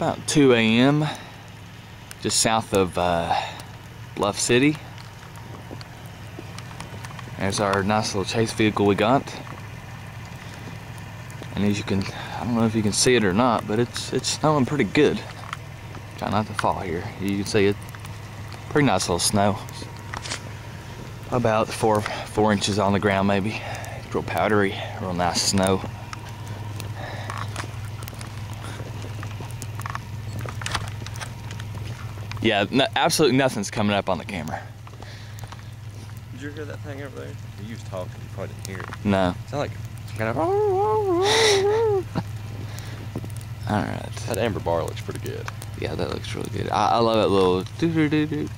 About 2 a.m. just south of Bluff City. There's our nice little chase vehicle we got. And as you can, I don't know if you can see it or not, but it's snowing pretty good. Try not to fall here. You can see it. Pretty nice little snow. About four inches on the ground maybe. It's real powdery, real nice snow. Yeah, no, absolutely nothing's coming up on the camera. Did you hear that thing over there? You was talking, you probably didn't hear it. No. It sounded like kind of. Alright. That amber bar looks pretty good. Yeah, that looks really good. I love that little doo doo doo doo.